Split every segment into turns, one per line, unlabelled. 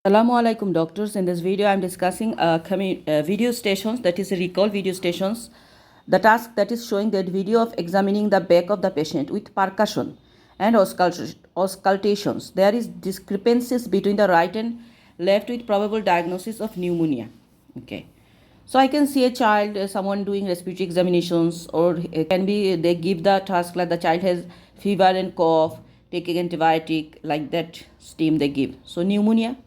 Assalamu alaikum doctors. In this video I am discussing video stations, that is recall video stations. The task that is showing that video of examining the back of the patient with percussion and auscultations. There is discrepancies between the right and left with probable diagnosis of pneumonia. Okay. So I can see a child, someone doing respiratory examinations, or it can be they give the task like the child has fever and cough, taking antibiotic, like that steam they give. So pneumonia.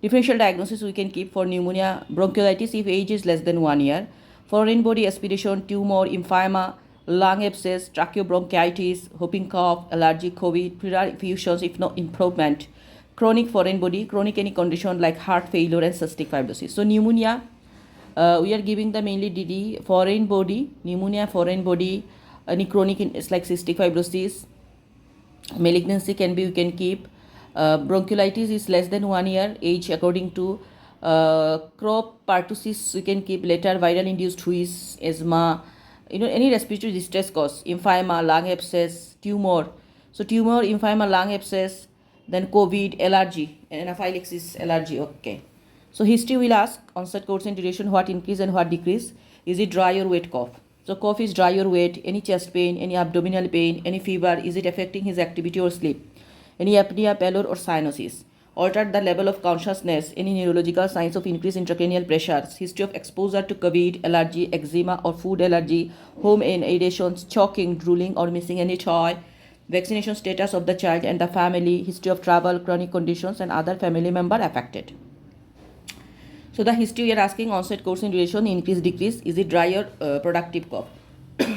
Differential diagnosis we can keep for pneumonia: bronchiolitis if age is less than 1 year, foreign body aspiration, tumor, emphysema, lung abscess, tracheobronchitis, whooping cough, allergic, COVID, pleural effusions if no improvement, chronic foreign body, chronic any condition like heart failure and cystic fibrosis. So pneumonia, we are giving the mainly DD, foreign body, pneumonia, foreign body, any chronic it's like cystic fibrosis, malignancy can be, we can keep. Bronchiolitis is less than 1 year age according to crop pertussis, we can keep later viral induced wheeze, asthma, any respiratory distress cause, emphysema, lung abscess, tumor. So tumor, emphysema, lung abscess, then COVID, allergy, anaphylaxis, allergy. Okay. So history will ask onset, course and duration, what increase and what decrease. Is it dry or wet cough? So cough is dry or wet, any chest pain, any abdominal pain, any fever, is it affecting his activity or sleep? Any apnea, pallor or cyanosis. Altered the level of consciousness, any neurological signs of increased intracranial pressures, history of exposure to COVID, allergy, eczema or food allergy, home inhalations, choking, drooling or missing any toy, vaccination status of the child and the family, history of travel, chronic conditions and other family member affected. So the history we are asking: onset, course and duration, increase, decrease, is it dry or productive cough?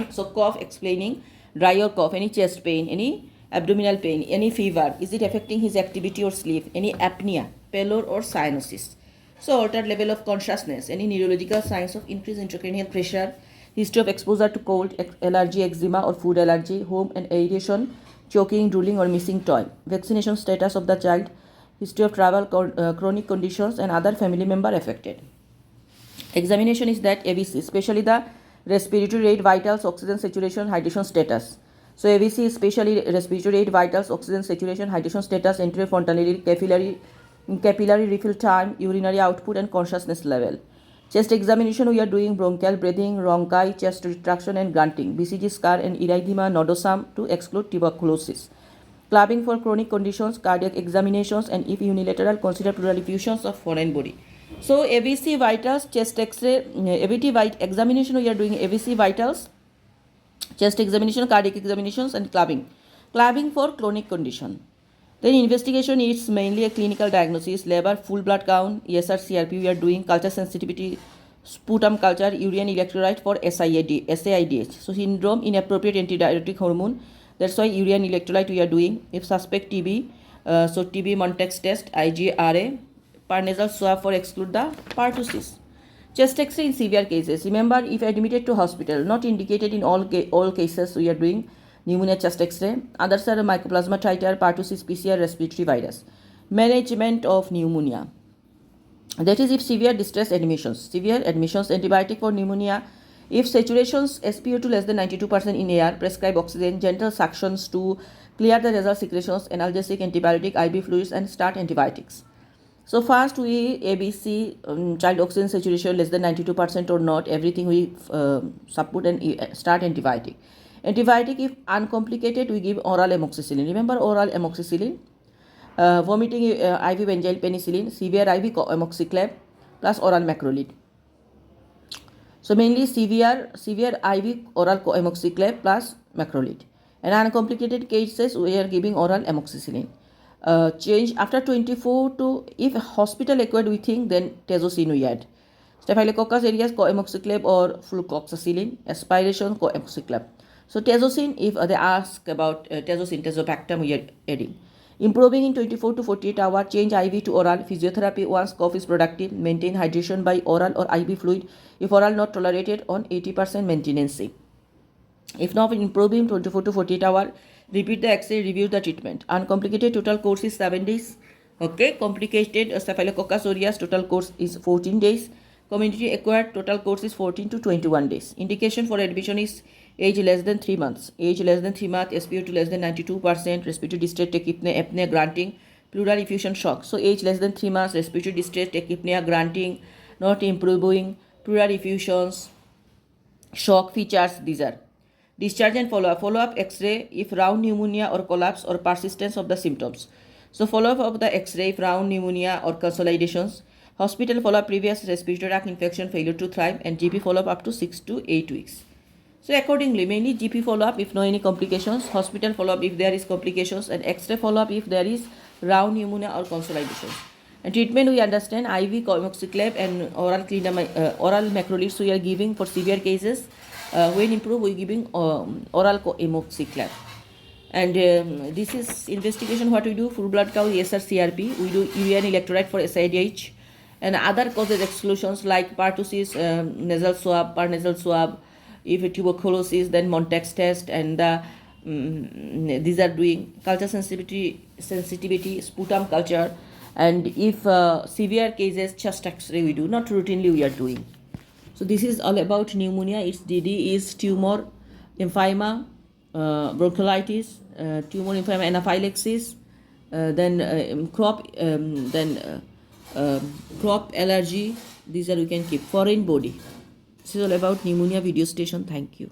So cough explaining dry or cough, any chest pain, any abdominal pain, any fever, is it affecting his activity or sleep, any apnea, pallor or cyanosis. So altered level of consciousness, any neurological signs of increased intracranial pressure, history of exposure to cold, allergy, eczema or food allergy, home and aeration, choking, drooling or missing toy, vaccination status of the child, history of travel, chronic conditions and other family member affected. Examination is that ABC, especially the respiratory rate, vitals, oxygen saturation, hydration status. So ABC, especially respiratory rate, vitals, oxygen saturation, hydration status, anterior frontal capillary refill time, urinary output and consciousness level. Chest examination, we are doing bronchial breathing, rhonchi, chest retraction and grunting, BCG scar and erythema nodosum to exclude tuberculosis. Clubbing for chronic conditions, cardiac examinations, and if unilateral, consider pleural effusions of foreign body. So ABC vitals, chest X-ray, ABT examination, we are doing ABC vitals, chest examination, cardiac examinations and clubbing. Clubbing for chronic condition. Then investigation is mainly a clinical diagnosis, labor, full blood count, ESR, CRP, we are doing culture sensitivity, sputum culture, urine electrolyte for SAIDH. So syndrome, inappropriate antidiuretic hormone, that's why urine electrolyte we are doing. If suspect TB, so TB Montex test, IgRA, paranasal swab for exclude the pertussis. Chest X-ray in severe cases. Remember, if admitted to hospital, not indicated in all cases, we are doing pneumonia chest X-ray. Others are mycoplasma titer, pertussis, PCR, respiratory virus. Management of pneumonia. That is if severe distress admissions. Severe admissions, antibiotic for pneumonia. If saturations SpO2 less than 92% in air, prescribe oxygen, gentle suctions to clear the nasal secretions, analgesic, antibiotic, IV fluids and start antibiotics. So first we ABC, child oxygen saturation less than 92% or not, everything we support and start antibiotic. Antibiotic if uncomplicated we give oral amoxicillin. Remember oral amoxicillin. Vomiting IV benzyl penicillin, severe IV amoxiclav plus oral macrolide. So mainly severe IV oral amoxiclav plus macrolide. And uncomplicated cases we are giving oral amoxicillin. Change after 24 to, if hospital acquired we think, then tazocine we add. Staphylococcus aureus coamoxiclav or flucloxacillin, aspiration coamoxiclav. So tazocine, if they ask about tazocine, tazobactam we are adding. Improving in 24 to 48 hours, change IV to oral, physiotherapy once cough is productive, maintain hydration by oral or IV fluid, if oral not tolerated on 80% maintenance. If not improving 24 to 48 hours, repeat the X-ray, review the treatment. Uncomplicated total course is 7 days. Okay, complicated Staphylococcus aureus total course is 14 days. Community acquired total course is 14 to 21 days. Indication for admission is age less than 3 months. Age less than 3 months, SpO2 less than 92%, respiratory distress, tachypnea, apnea, grunting, pleural effusion shock. So age less than 3 months, respiratory distress, tachypnea, grunting, not improving, pleural effusions, shock features. These are discharge and follow-up. Follow-up X-ray if round pneumonia or collapse or persistence of the symptoms. So follow-up of the X-ray if round pneumonia or consolidations. Hospital follow-up previous respiratory tract infection, failure to thrive, and GP follow-up up to 6 to 8 weeks. So accordingly, mainly GP follow-up if no any complications, hospital follow-up if there is complications, and X-ray follow-up if there is round pneumonia or consolidations. And treatment, we understand IV comoxiclav and oral macrolides we are giving for severe cases. When improved, we are giving oral comoxiclav. And this is investigation what we do: full blood count, ESR, CRP. We do urea and electrolyte for SIDH, and other causes exclusions like pertussis, nasal swab, per nasal swab. If tuberculosis, then Montax test, and these are doing culture sensitivity, sputum culture, and if severe cases, chest X-ray we do, not routinely we are doing. So this is all about pneumonia. Its DD is tumor, emphysema, bronchiolitis, tumor, emphysema, anaphylaxis, then crop allergy. These are we can keep. Foreign body. This is all about pneumonia video station. Thank you.